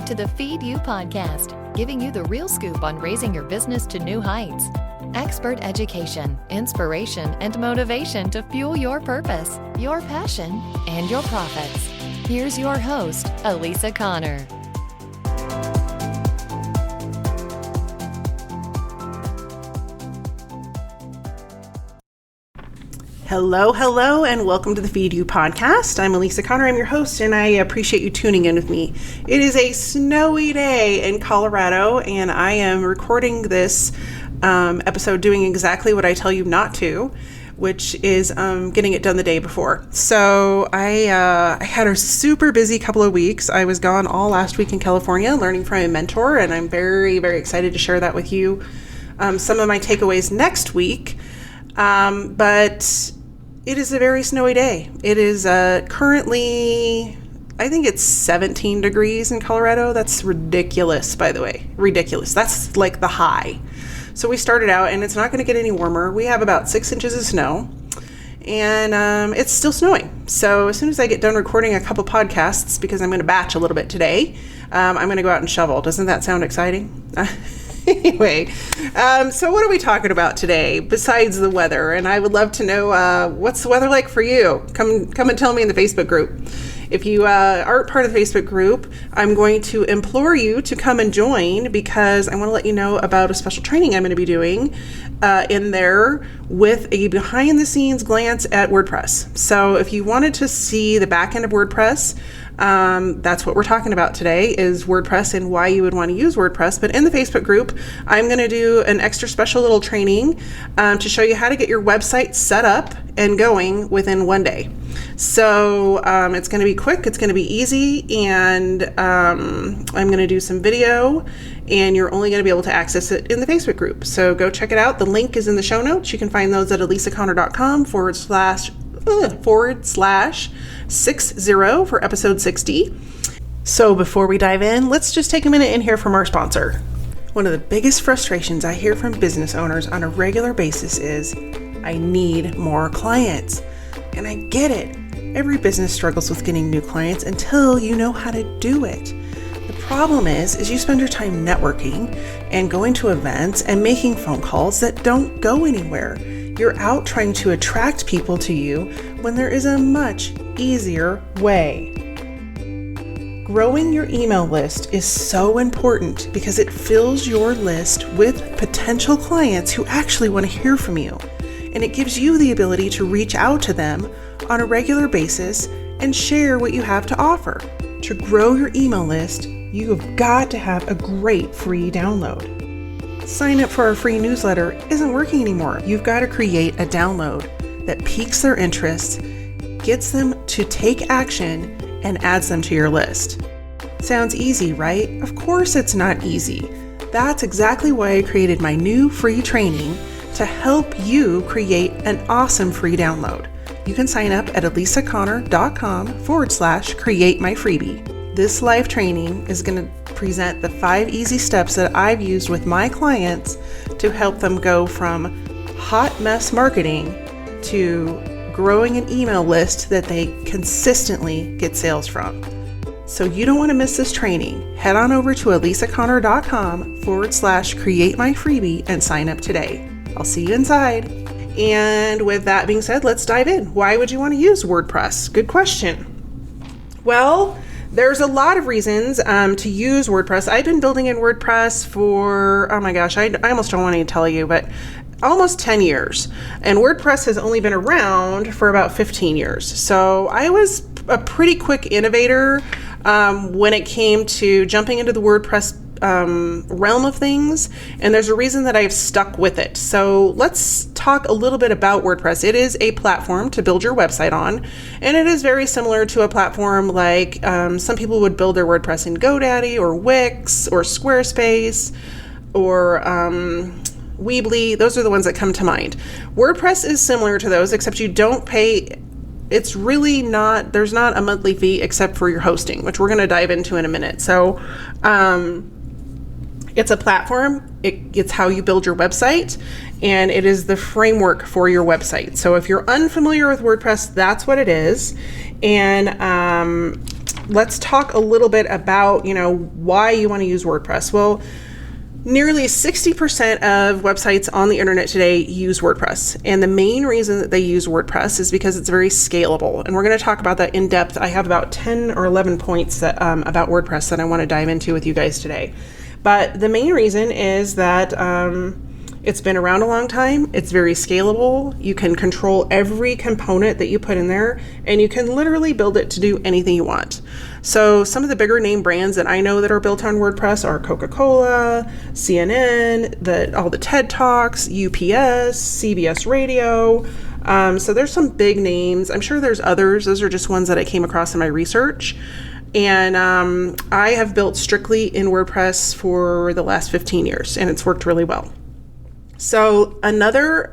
to the Feed You podcast, giving you the real scoop on raising your business to new heights. Expert education, inspiration, and motivation to fuel your purpose, your passion, and your profits. Here's your host, Elisa Connor. Hello, and welcome to the Feed You podcast. I'm Elisa Connor. I'm your host, and I appreciate you tuning in with me. It is a snowy day in Colorado, and I am recording this episode doing exactly what I tell you not to, which is getting it done the day before. So I had a super busy couple of weeks. I was gone all last week in California learning from a mentor, and I'm very, very excited to share that with you. Some of my takeaways next week, but it is a very snowy day. It is currently, I think it's 17 degrees in Colorado. That's ridiculous, by the way. Ridiculous. That's like the high. So we started out, and it's not going to get any warmer. We have about 6 inches of snow, and it's still snowing. So as soon as I get done recording a couple podcasts, because I'm going to batch a little bit today, I'm going to go out and shovel. Doesn't that sound exciting? Anyway, so what are we talking about today besides the weather? And I would love to know what's the weather like for you. Come and tell me in the Facebook group. If you aren't part of the Facebook group, I'm going to implore you to come and join, because I want to let you know about a special training I'm going to be doing in there with a behind the scenes glance at WordPress. So if you wanted to see the back end of WordPress, that's what we're talking about today, is WordPress and why you would want to use WordPress. But in the Facebook group, I'm going to do an extra special little training to show you how to get your website set up and going within one day. So it's going to be quick, it's going to be easy, and I'm going to do some video, and you're only going to be able to access it in the Facebook group. So go check it out. The link is in the show notes. You can find those at elisaconnor.com/60 for episode 60. So before we dive in, let's just take a minute and hear from our sponsor. One of the biggest frustrations I hear from business owners on a regular basis is, I need more clients. And I get it. Every business struggles with getting new clients until you know how to do it. The problem is you spend your time networking and going to events and making phone calls that don't go anywhere. You're out trying to attract people to you when there is a much easier way. Growing your email list is so important because it fills your list with potential clients who actually want to hear from you. And it gives you the ability to reach out to them on a regular basis and share what you have to offer. To grow your email list, you have got to have a great free download. Sign up for our free newsletter isn't working anymore. You've got to create a download that piques their interest, gets them to take action, and adds them to your list. Sounds easy, right? Of course it's not easy. That's exactly why I created my new free training to help you create an awesome free download. You can sign up at elisaconnor.com/create my freebie. This live training is going to present the 5 easy steps that I've used with my clients to help them go from hot mess marketing to growing an email list that they consistently get sales from. So you don't want to miss this training. Head on over to elisaconnor.com/create my freebie and sign up today. I'll see you inside. And with that being said, let's dive in. Why would you want to use WordPress? Good question. Well, there's a lot of reasons to use WordPress. I've been building in WordPress for, oh my gosh, I almost don't want to tell you, but almost 10 years. And WordPress has only been around for about 15 years. So I was a pretty quick innovator when it came to jumping into the WordPress realm of things, and there's a reason that I've stuck with it. So let's talk a little bit about WordPress. It is a platform to build your website on, and it is very similar to a platform like some people would build their WordPress in GoDaddy or Wix or Squarespace or Weebly. Those are the ones that come to mind. WordPress is similar to those, except you don't pay. It's really not, there's not a monthly fee except for your hosting, which we're going to dive into in a minute. So it's a platform. It's how you build your website, and it is the framework for your website. So if you're unfamiliar with WordPress, that's what it is. And let's talk a little bit about, why you want to use WordPress. Well, nearly 60% of websites on the internet today use WordPress. And the main reason that they use WordPress is because it's very scalable. And we're going to talk about that in depth. I have about 10 or 11 points that, about WordPress that I want to dive into with you guys today. But the main reason is that it's been around a long time. It's very scalable. You can control every component that you put in there, and you can literally build it to do anything you want. So some of the bigger name brands that I know that are built on WordPress are Coca-Cola, CNN, all the TED Talks, UPS, CBS Radio. So there's some big names. I'm sure there's others. Those are just ones that I came across in my research. And I have built strictly in WordPress for the last 15 years, and it's worked really well. So another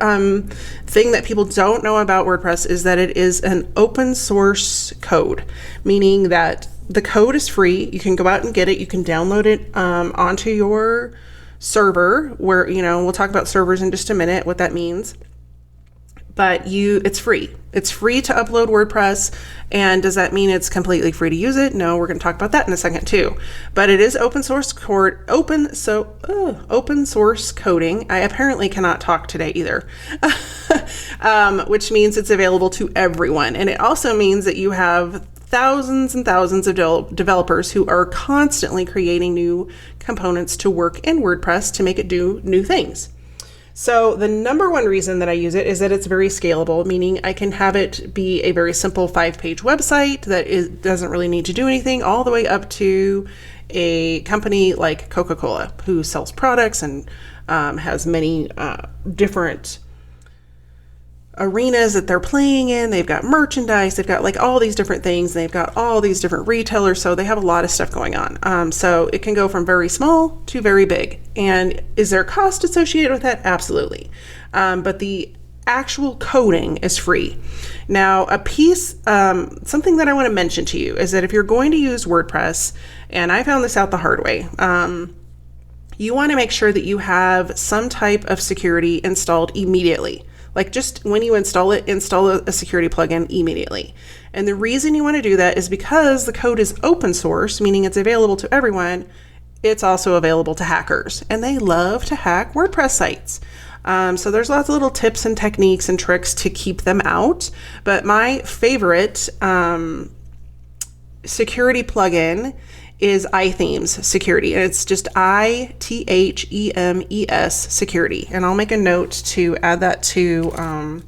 thing that people don't know about WordPress is that it is an open source code, meaning that the code is free. You can go out and get it. You can download it onto your server, where, we'll talk about servers in just a minute, what that means. But it's free. It's free to upload WordPress. And does that mean it's completely free to use it? No, we're going to talk about that in a second too. But it is open source coding. I apparently cannot talk today either, which means it's available to everyone. And it also means that you have thousands and thousands of developers who are constantly creating new components to work in WordPress to make it do new things. So the number one reason that I use it is that it's very scalable, meaning I can have it be a very simple 5-page website that doesn't really need to do anything, all the way up to a company like Coca-Cola, who sells products and has many different arenas that they're playing in. They've got merchandise, they've got like all these different things, they've got all these different retailers, so they have a lot of stuff going on. So it can go from very small to very big. And is there cost associated with that? Absolutely. But the actual coding is free. Now, something that I want to mention to you is that if you're going to use WordPress, and I found this out the hard way, you want to make sure that you have some type of security installed immediately. Like, just when you install it, install a security plugin immediately. And the reason you want to do that is because the code is open source, meaning it's available to everyone. It's also available to hackers, and they love to hack WordPress sites. So there's lots of little tips and techniques and tricks to keep them out. But my favorite security plugin is iThemes Security, and it's just iThemes Security. And I'll make a note to add that to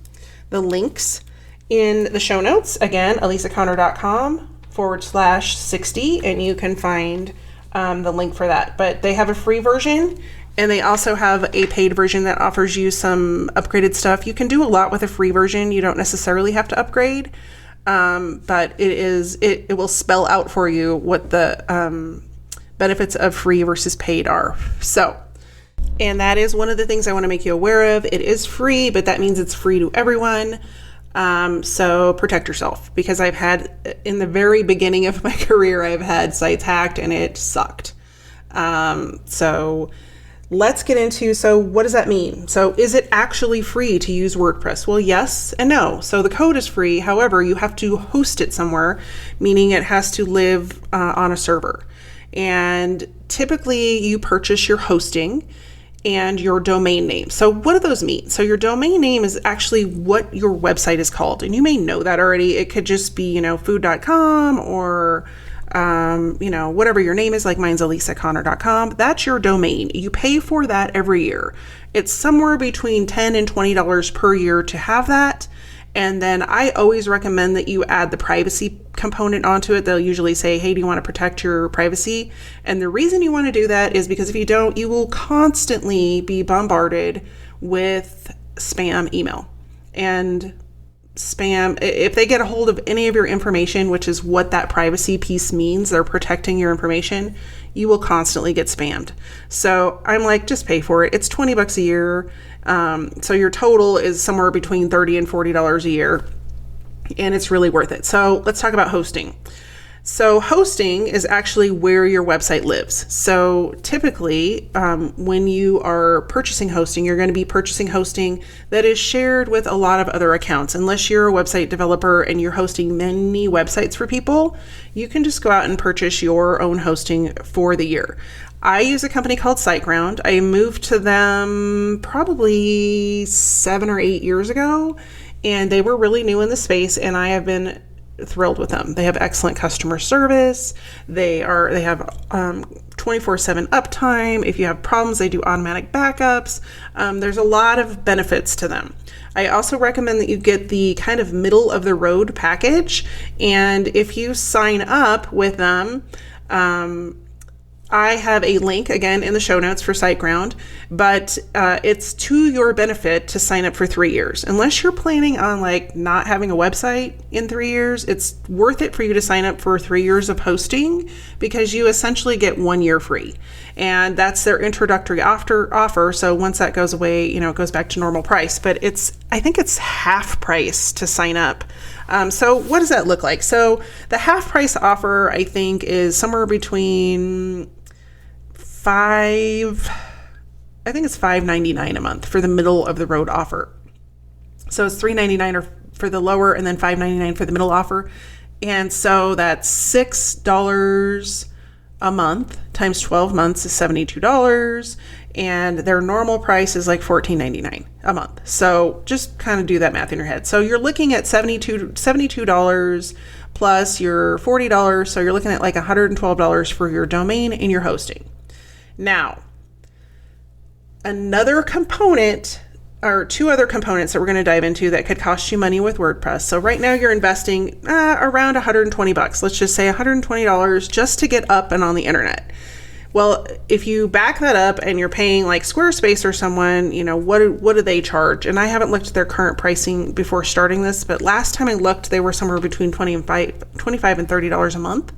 the links in the show notes. Again, elisaconner.com/60, and you can find the link for that. But they have a free version, and they also have a paid version that offers you some upgraded stuff. You can do a lot with a free version. You don't necessarily have to upgrade. But it will spell out for you what the benefits of free versus paid are. So, and that is one of the things I want to make you aware of. It is free, but that means it's free to everyone. So protect yourself, because I've had, in the very beginning of my career, I've had sites hacked and it sucked. So let's get into, so what does that mean? So is it actually free to use WordPress? Well, yes and no. So the code is free. However, you have to host it somewhere, meaning it has to live on a server. And typically you purchase your hosting and your domain name. So what do those mean? So your domain name is actually what your website is called. And you may know that already. It could just be, food.com or whatever your name is, like mine's elisaconner.com. That's your domain. You pay for that every year. It's somewhere between $10 and $20 per year to have that. And then I always recommend that you add the privacy component onto it. They'll usually say, hey, do you want to protect your privacy? And the reason you want to do that is because if you don't, you will constantly be bombarded with spam email. And spam, if they get a hold of any of your information, which is what that privacy piece means, they're protecting your information, you will constantly get spammed. So I'm like, just pay for it. It's $20 a year. So your total is somewhere between $30 and $40 a year, and it's really worth it. So let's talk about hosting. So hosting is actually where your website lives. So typically, when you are purchasing hosting, you're going to be purchasing hosting that is shared with a lot of other accounts. Unless you're a website developer and you're hosting many websites for people, you can just go out and purchase your own hosting for the year. I use a company called SiteGround. I moved to them probably 7 or 8 years ago, and they were really new in the space, and I have been thrilled with them. They have excellent customer service. They have 24/7 uptime. If you have problems, they do automatic backups. There's a lot of benefits to them. I also recommend that you get the kind of middle of the road package. And if you sign up with them, I have a link again in the show notes for SiteGround, but it's to your benefit to sign up for 3 years. Unless you're planning on not having a website in 3 years, it's worth it for you to sign up for 3 years of hosting, because you essentially get 1 year free. And that's their introductory offer. So once that goes away, it goes back to normal price, but I think it's half price to sign up. So what does that look like? So the half price offer, I think, is somewhere between it's $5.99 a month for the middle of the road offer. So it's $3.99 for the lower and then $5.99 for the middle offer. And so that's $6 a month times 12 months is $72. And their normal price is like $14.99 a month. So just kind of do that math in your head. So you're looking at $72 plus your $40. So you're looking at like $112 for your domain and your hosting. Now, another component, or two other components that we're going to dive into that could cost you money with WordPress. So right now you're investing around $120. Let's just say $120 just to get up and on the internet. Well, if you back that up and you're paying like Squarespace or someone, what do they charge? And I haven't looked at their current pricing before starting this, but last time I looked, they were somewhere between $25 and $30 a month.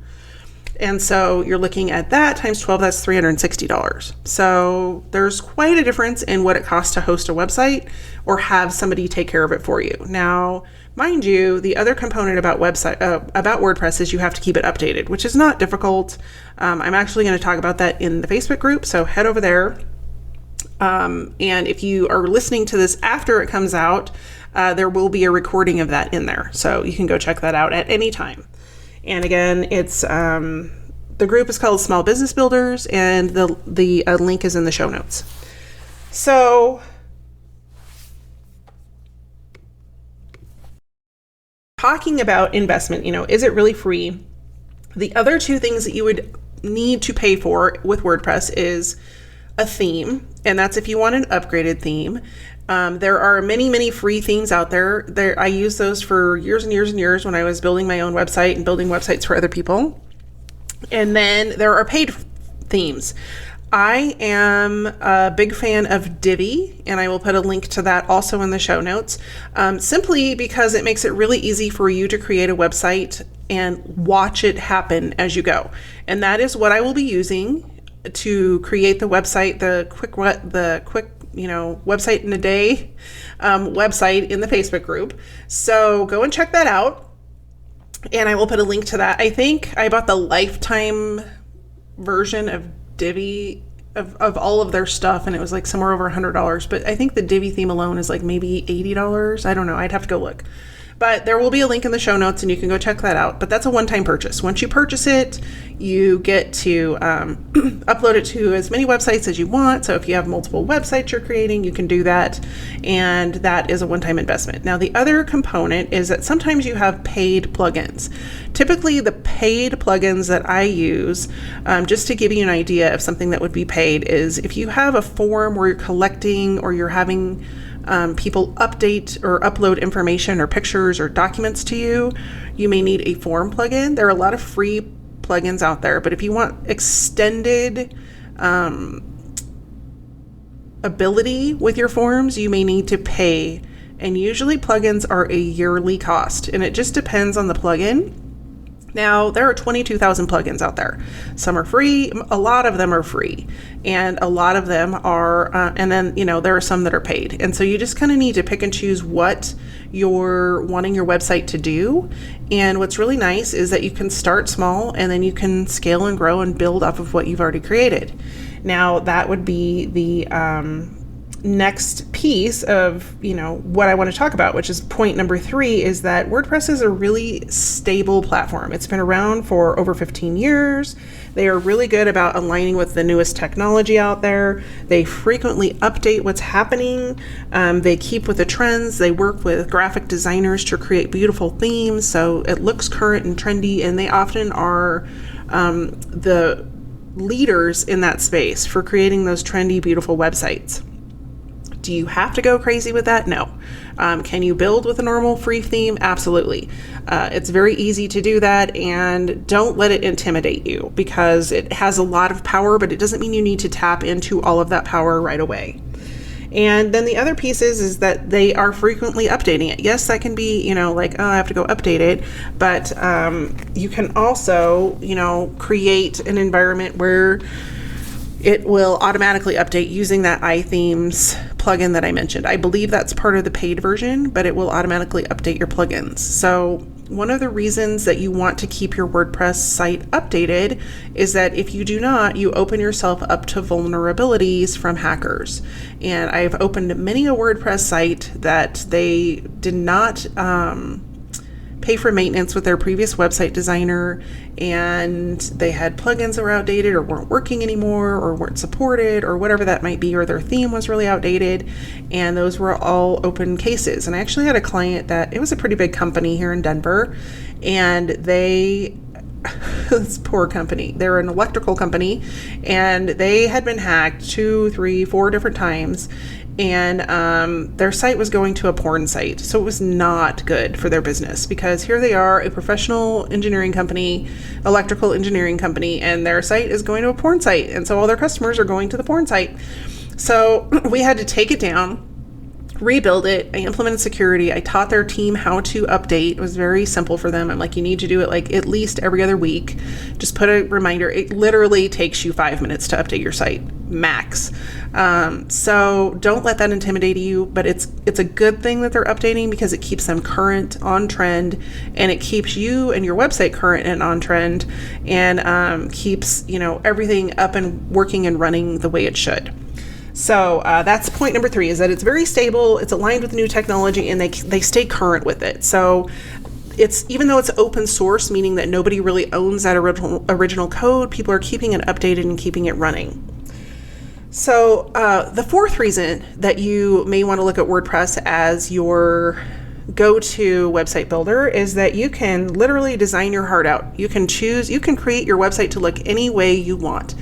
And so you're looking at that times 12, that's $360. So there's quite a difference in what it costs to host a website or have somebody take care of it for you. Now, mind you, the other component about WordPress is you have to keep it updated, which is not difficult. I'm actually going to talk about that in the Facebook group, so head over there. And if you are listening to this after it comes out, there will be a recording of that in there. So you can go check that out at any time. And again, it's the group is called Small Business Builders, and the link is in the show notes. So talking about investment, is it really free? The other two things that you would need to pay for with WordPress is a theme, and that's if you want an upgraded theme. There are many, many free themes out there. I used those for years and years and years when I was building my own website and building websites for other people. And then there are paid themes. I am a big fan of Divi, and I will put a link to that also in the show notes, simply because it makes it really easy for you to create a website and watch it happen as you go. And that is what I will be using to create the website, the quick website in a day website in the Facebook group. So go and check that out. And I will put a link to that. I think I bought the lifetime version of Divi of all of their stuff, and it was like somewhere over $100. But I think the Divi theme alone is like maybe $80. I don't know. I'd have to go look. But there will be a link in the show notes, and you can go check that out. But that's a one-time purchase. Once you purchase it, you get to upload it to as many websites as you want. So if you have multiple websites you're creating, you can do that. And that is a one-time investment. Now, the other component is that sometimes you have paid plugins. Typically, the paid plugins that I use, just to give you an idea of something that would be paid, is if you have a form where you're collecting or you're having people update or upload information or pictures or documents to you, you may need a form plugin. There are a lot of free plugins out there, but if you want extended ability with your forms, you may need to pay. And usually plugins are a yearly cost, and it just depends on the plugin. Now, there are 22,000 plugins out there. Some are free, a lot of them are free, and a lot of them are, and then, there are some that are paid. And so you just kind of need to pick and choose what you're wanting your website to do. And what's really nice is that you can start small and then you can scale and grow and build off of what you've already created. Now, that would be the next piece of what I want to talk about, which is point number 3, is that WordPress is a really stable platform. It's been around for over 15 years. They are really good about aligning with the newest technology out there. They frequently update what's happening. They keep with the trends. They work with graphic designers to create beautiful themes so it looks current and trendy, and they often are the leaders in that space for creating those trendy, beautiful websites. Do you have to go crazy with that? No. Can you build with a normal free theme? Absolutely. It's very easy to do that, and don't let it intimidate you because it has a lot of power, but it doesn't mean you need to tap into all of that power right away. And then the other piece is that they are frequently updating it. Yes, that can be, I have to go update it, but you can also, create an environment where it will automatically update using that iThemes plugin that I mentioned. I believe that's part of the paid version, but it will automatically update your plugins. So one of the reasons that you want to keep your WordPress site updated is that if you do not, you open yourself up to vulnerabilities from hackers. And I've opened many a WordPress site that they did not pay for maintenance with their previous website designer, and they had plugins that were outdated or weren't working anymore or weren't supported or whatever that might be, or their theme was really outdated, and those were all open cases. And I actually had a client that, it was a pretty big company here in Denver, and this poor company, they're an electrical company, and they had been hacked 2, 3, 4 different times, and their site was going to a porn site. So it was not good for their business, because here they are, a professional engineering company, electrical engineering company, and their site is going to a porn site. And so all their customers are going to the porn site. So we had to take it down, rebuild it. I implemented security. I taught their team how to update. It was very simple for them. I'm like, you need to do it like at least every other week. Just put a reminder. It literally takes you 5 minutes to update your site, max. So don't let that intimidate you, but it's a good thing that they're updating because it keeps them current, on trend, and it keeps you and your website current and on trend, and keeps, everything up and working and running the way it should. So that's point number 3, is that it's very stable, it's aligned with new technology, and they stay current with it. So it's, even though it's open source, meaning that nobody really owns that original code, people are keeping it updated and keeping it running. So the 4th reason that you may want to look at WordPress as your go-to website builder is that you can literally design your heart out. You can create your website to look any way you want.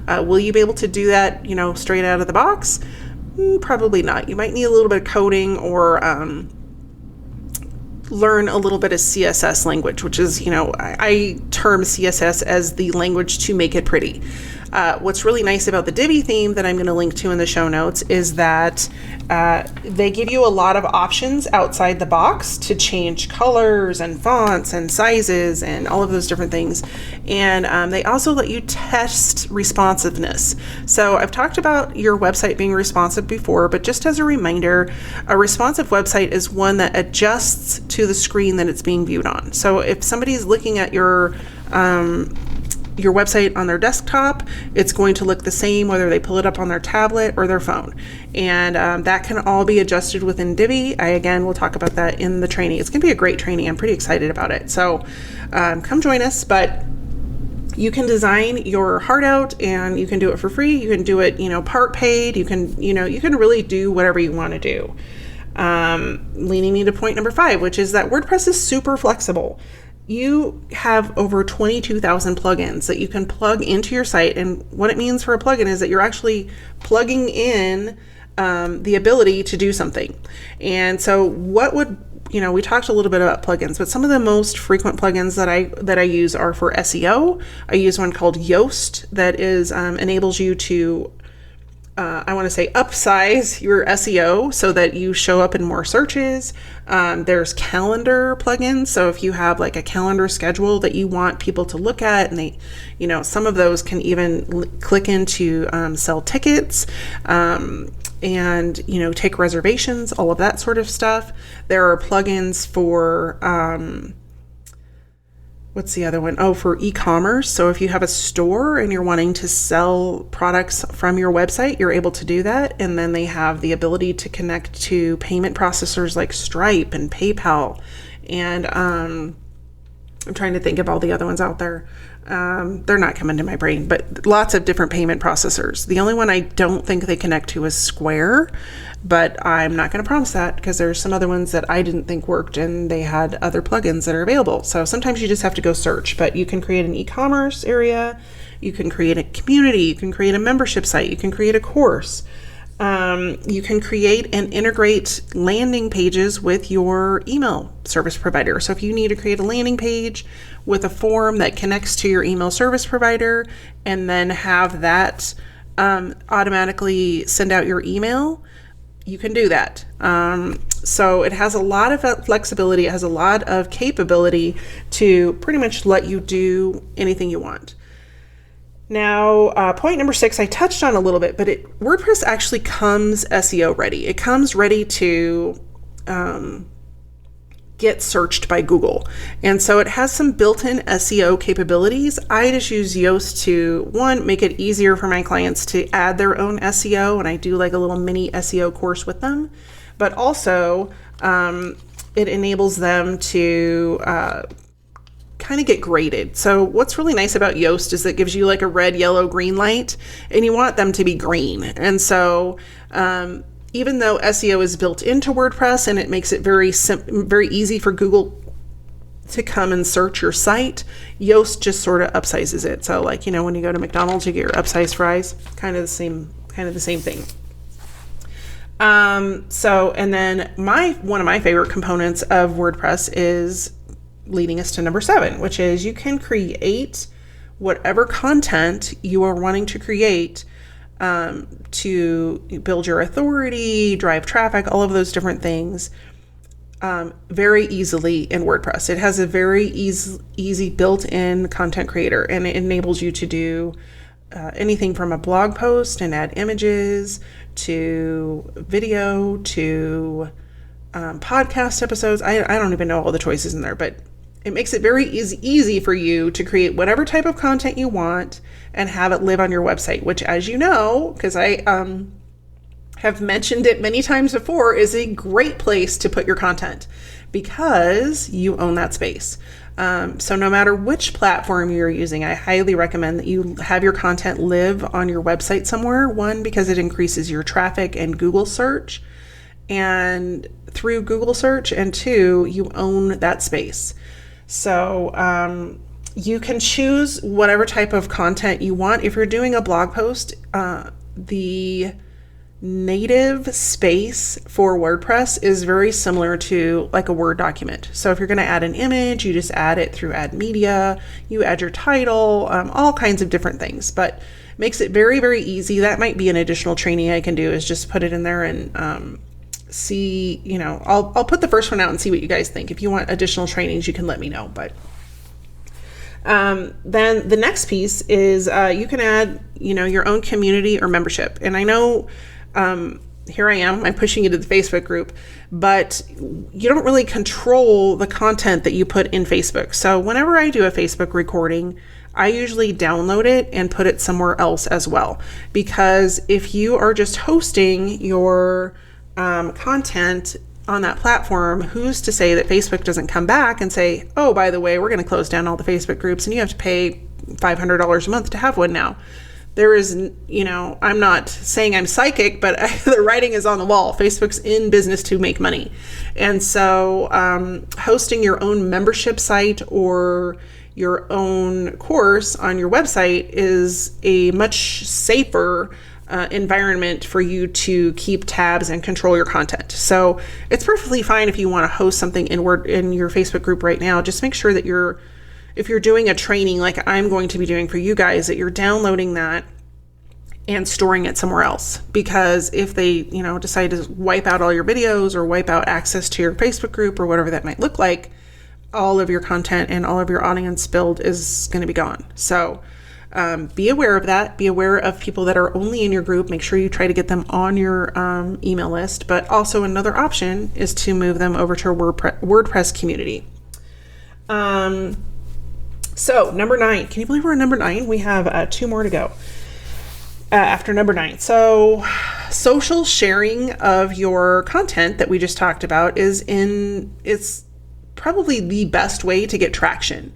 Will you be able to do that, straight out of the box? Probably not. You might need a little bit of coding or learn a little bit of CSS language, which is, I term CSS as the language to make it pretty. What's really nice about the Divi theme that I'm going to link to in the show notes is that they give you a lot of options outside the box to change colors and fonts and sizes and all of those different things. And they also let you test responsiveness. So I've talked about your website being responsive before, but just as a reminder, a responsive website is one that adjusts to the screen that it's being viewed on. So if somebody's looking at your website on their desktop, it's going to look the same whether they pull it up on their tablet or their phone. And that can all be adjusted within Divi. Again, we'll talk about that in the training. It's going to be a great training. I'm pretty excited about it. So come join us, but you can design your heart out, and you can do it for free. You can do it, part paid. You can really do whatever you want to do. Leading me to point number 5, which is that WordPress is super flexible. You have over 22,000 plugins that you can plug into your site. And what it means for a plugin is that you're actually plugging in the ability to do something. And so we talked a little bit about plugins, but some of the most frequent plugins that I use are for SEO. I use one called Yoast that enables you to I want to say upsize your SEO so that you show up in more searches. There's calendar plugins. So if you have like a calendar schedule that you want people to look at, and they, some of those can even click into sell tickets, and, take reservations, all of that sort of stuff. There are plugins for, what's the other one? Oh, for e-commerce. So if you have a store and you're wanting to sell products from your website, you're able to do that. And then they have the ability to connect to payment processors like Stripe and PayPal. And I'm trying to think of all the other ones out there. They're not coming to my brain, but lots of different payment processors. The only one I don't think they connect to is Square, but I'm not going to promise that because there's some other ones that I didn't think worked and they had other plugins that are available. So sometimes you just have to go search, but you can create an e-commerce area, you can create a community, you can create a membership site, you can create a course. You can create and integrate landing pages with your email service provider. So if you need to create a landing page with a form that connects to your email service provider and then have that automatically send out your email, you can do that. So it has a lot of flexibility. It has a lot of capability to pretty much let you do anything you want. Now, point number 6, I touched on a little bit, but WordPress actually comes SEO ready. It comes ready to get searched by Google. And so it has some built-in SEO capabilities. I just use Yoast to, one, make it easier for my clients to add their own SEO, and I do like a little mini SEO course with them. But also, it enables them to kind of get graded. So what's really nice about Yoast is it gives you like a red, yellow, green light, and you want them to be green. And so even though SEO is built into WordPress and it makes it very easy for Google to come and search your site, Yoast just sort of upsizes it. So like, when you go to McDonald's, you get your upsized fries, kind of the same thing. And then one of my favorite components of WordPress is leading us to number 7, which is you can create whatever content you are wanting to create to build your authority, drive traffic, all of those different things very easily in WordPress. It has a very easy built-in content creator, and it enables you to do anything from a blog post and add images to video to podcast episodes. I don't even know all the choices in there, but it makes it very easy for you to create whatever type of content you want and have it live on your website, which, as you know, because I have mentioned it many times before, is a great place to put your content because you own that space. So no matter which platform you're using, I highly recommend that you have your content live on your website somewhere. One, because it increases your traffic and Google search, and through Google search, and 2, you own that space. So you can choose whatever type of content you want. If you're doing a blog post, the native space for WordPress is very similar to like a Word document. So if you're going to add an image, you just add it through Add Media, you add your title, all kinds of different things, but makes it very, very easy. That might be an additional training I can do, is just put it in there and see, I'll put the first one out and see what you guys think. If you want additional trainings, you can let me know. But then the next piece is you can add, your own community or membership. And I know here I am, I'm pushing you to the Facebook group, but you don't really control the content that you put in Facebook. So whenever I do a Facebook recording, I usually download it and put it somewhere else as well. Because if you are just hosting your content on that platform, who's to say that Facebook doesn't come back and say, oh, by the way, we're going to close down all the Facebook groups and you have to pay $500 a month to have one now. There is, I'm not saying I'm psychic, but the writing is on the wall. Facebook's in business to make money. And so hosting your own membership site or your own course on your website is a much safer environment for you to keep tabs and control your content. So it's perfectly fine if you want to host something in your Facebook group right now. Just make sure that if you're doing a training like I'm going to be doing for you guys, that you're downloading that and storing it somewhere else. Because if they, decide to wipe out all your videos or wipe out access to your Facebook group or whatever that might look like, all of your content and all of your audience build is going to be gone. So be aware of that. Be aware of people that are only in your group. Make sure you try to get them on your email list. But also another option is to move them over to a WordPress community. So number 9, can you believe we're at number 9? We have 2 more to go after number 9. So social sharing of your content that we just talked about it's probably the best way to get traction.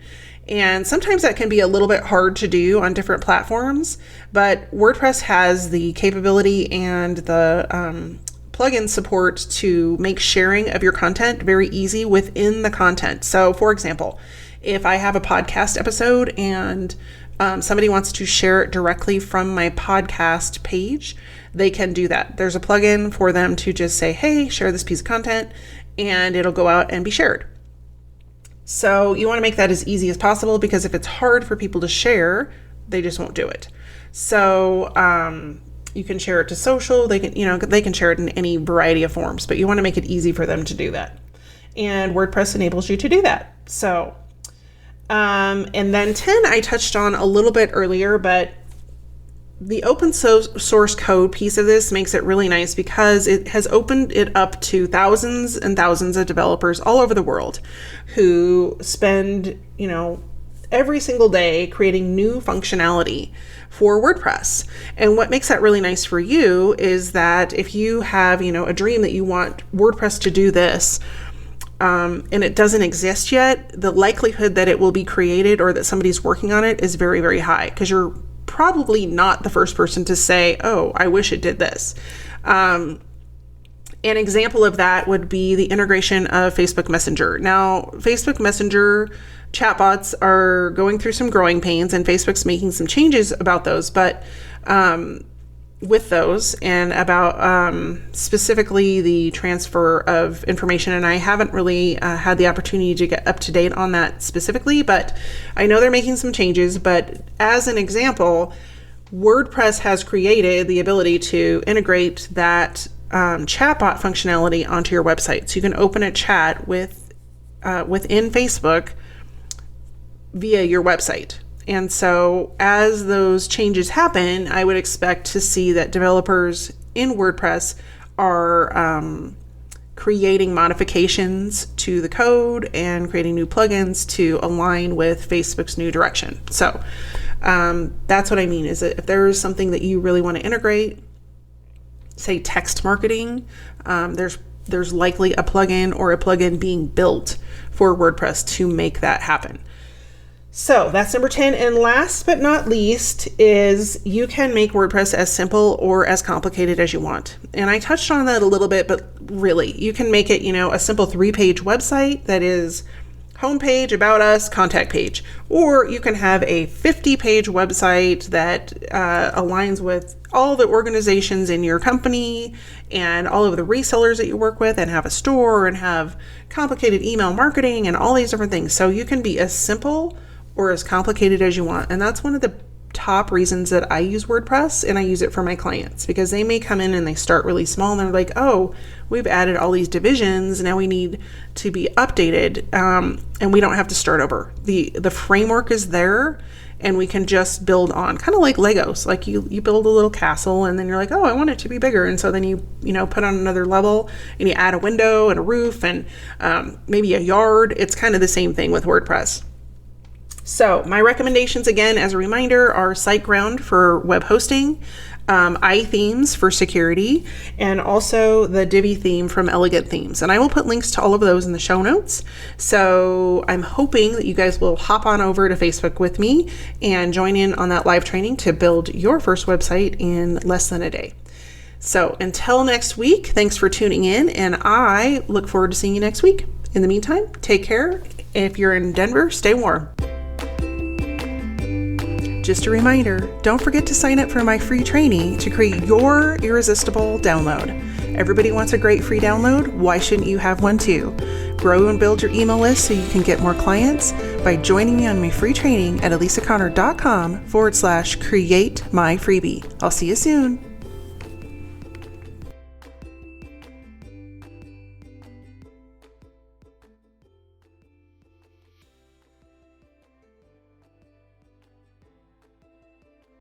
And sometimes that can be a little bit hard to do on different platforms, but WordPress has the capability and the plugin support to make sharing of your content very easy within the content. So for example, if I have a podcast episode and somebody wants to share it directly from my podcast page, they can do that. There's a plugin for them to just say, hey, share this piece of content, and it'll go out and be shared. So you want to make that as easy as possible, because if it's hard for people to share, they just won't do it. So you can share it to social. They can share it in any variety of forms, but you want to make it easy for them to do that. And WordPress enables you to do that. So, and then 10, I touched on a little bit earlier, but the open source code piece of this makes it really nice because it has opened it up to thousands and thousands of developers all over the world who spend, every single day creating new functionality for WordPress. And what makes that really nice for you is that if you have, a dream that you want WordPress to do this, and it doesn't exist yet, the likelihood that it will be created or that somebody's working on it is very, very high, because you're probably not the first person to say, oh, I wish it did this. An example of that would be the integration of Facebook Messenger. Now, Facebook Messenger chatbots are going through some growing pains, and Facebook's making some changes about those, but with those and about specifically the transfer of information. And I haven't really had the opportunity to get up to date on that specifically, but I know they're making some changes. But as an example, WordPress has created the ability to integrate that chatbot functionality onto your website. So you can open a chat within Facebook via your website. And so as those changes happen, I would expect to see that developers in WordPress are creating modifications to the code and creating new plugins to align with Facebook's new direction. So that's what I mean, is that if there's something that you really want to integrate, say text marketing, there's likely a plugin or a plugin being built for WordPress to make that happen. So that's number 10. And last but not least is you can make WordPress as simple or as complicated as you want. And I touched on that a little bit, but really you can make it, a simple 3-page website that is homepage, about us, contact page. Or you can have a 50-page website that aligns with all the organizations in your company and all of the resellers that you work with, and have a store and have complicated email marketing and all these different things. So you can be as simple or as complicated as you want. And that's one of the top reasons that I use WordPress, and I use it for my clients, because they may come in and they start really small and they're like, oh, we've added all these divisions, now we need to be updated, and we don't have to start over. The framework is there, and we can just build on, kind of like Legos. Like you build a little castle, and then you're like, oh, I want it to be bigger, and so then you put on another level, and you add a window and a roof and maybe a yard. It's kind of the same thing with WordPress. So my recommendations, again, as a reminder, are SiteGround for web hosting, iThemes for security, and also the Divi theme from Elegant Themes. And I will put links to all of those in the show notes. So I'm hoping that you guys will hop on over to Facebook with me and join in on that live training to build your first website in less than a day. So until next week, thanks for tuning in, and I look forward to seeing you next week. In the meantime, take care. If you're in Denver, stay warm. Just a reminder, don't forget to sign up for my free training to create your irresistible download. Everybody wants a great free download. Why shouldn't you have one too? Grow and build your email list so you can get more clients, by joining me on my free training at elisaconnor.com/create my freebie. I'll see you soon.